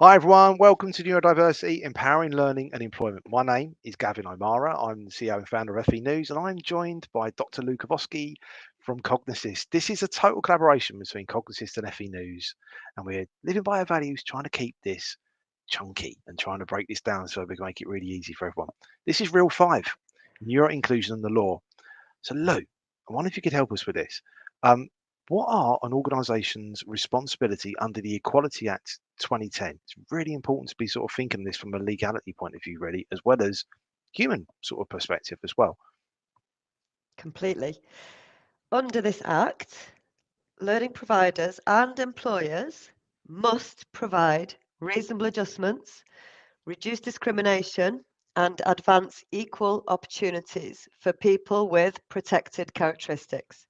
Hi everyone, welcome to Neurodiversity, Empowering Learning and Employment. My name is Gavin O'Mara. I'm the CEO and founder of FE News, and I'm joined by Dr. Lou Kowalski from Cognassist. This is a total collaboration between Cognassist and FE News, and we're living by our values, trying to keep this chunky and trying to break this down so we can make it really easy for everyone. This is Real 5, Neuro-inclusion and the law. So Lou, I wonder if you could help us with this. What are an organisation's responsibility under the Equality Act 2010? It's really important to be sort of thinking this from a legality point of view, really, as well as human sort of perspective as well. Completely. Under this Act, learning providers and employers must provide reasonable adjustments, reduce discrimination, and advance equal opportunities for people with protected characteristics.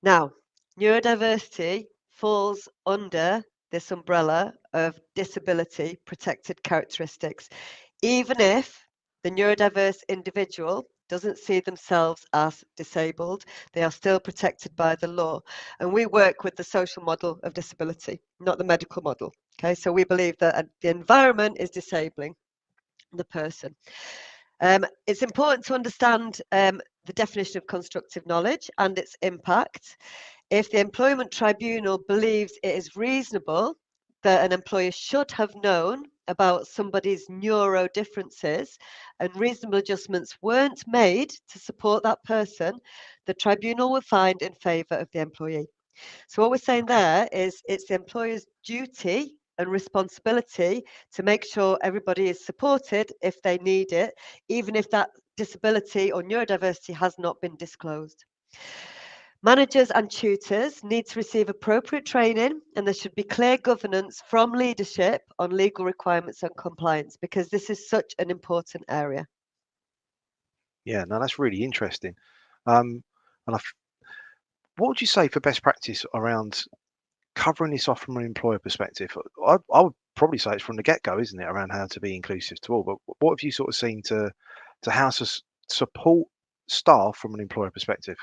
Now, neurodiversity falls under this umbrella of disability protected characteristics, even if the neurodiverse individual doesn't see themselves as disabled, they are still protected by the law. And we work with the social model of disability, not the medical model. Okay, so we believe that the environment is disabling the person. It's important to understand the definition of constructive knowledge and its impact. If the employment tribunal believes it is reasonable that an employer should have known about somebody's neuro differences and reasonable adjustments weren't made to support that person, the tribunal will find in favour of the employee. So what we're saying there is it's the employer's duty and responsibility to make sure everybody is supported if they need it, even if that disability or neurodiversity has not been disclosed. Managers and tutors need to receive appropriate training, and there should be clear governance from leadership on legal requirements and compliance, because this is such an important area. Yeah, no, that's really interesting. And what would you say for best practice around covering this off from an employer perspective? I would probably say it's from the get-go, isn't it, around how to be inclusive to all. But what have you sort of seen to how to support staff from an employer perspective?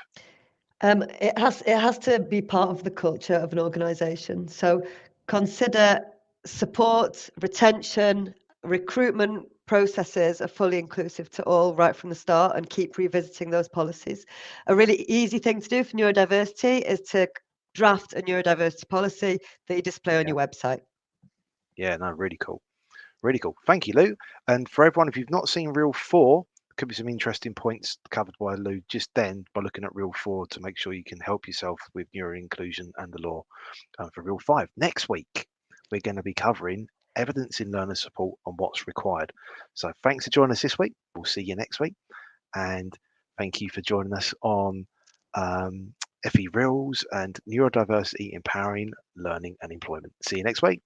It has to be part of the culture of an organisation. So consider support, retention, recruitment processes are fully inclusive to all right from the start, and keep revisiting those policies. A really easy thing to do for neurodiversity is to draft a neurodiversity policy that you display on Yeah, your website. yeah, no, really cool. Really cool. Thank you, Lou. And for everyone, if you've not seen Reel 4, there could be some interesting points covered by Lou just then by looking at Reel 4 to make sure you can help yourself with neuro-inclusion and the law. For Reel 5, next week, we're going to be covering evidence in learner support and what's required. So thanks for joining us this week. We'll see you next week. And thank you for joining us on FE Reels and Neurodiversity Empowering Learning and Employment. See you next week.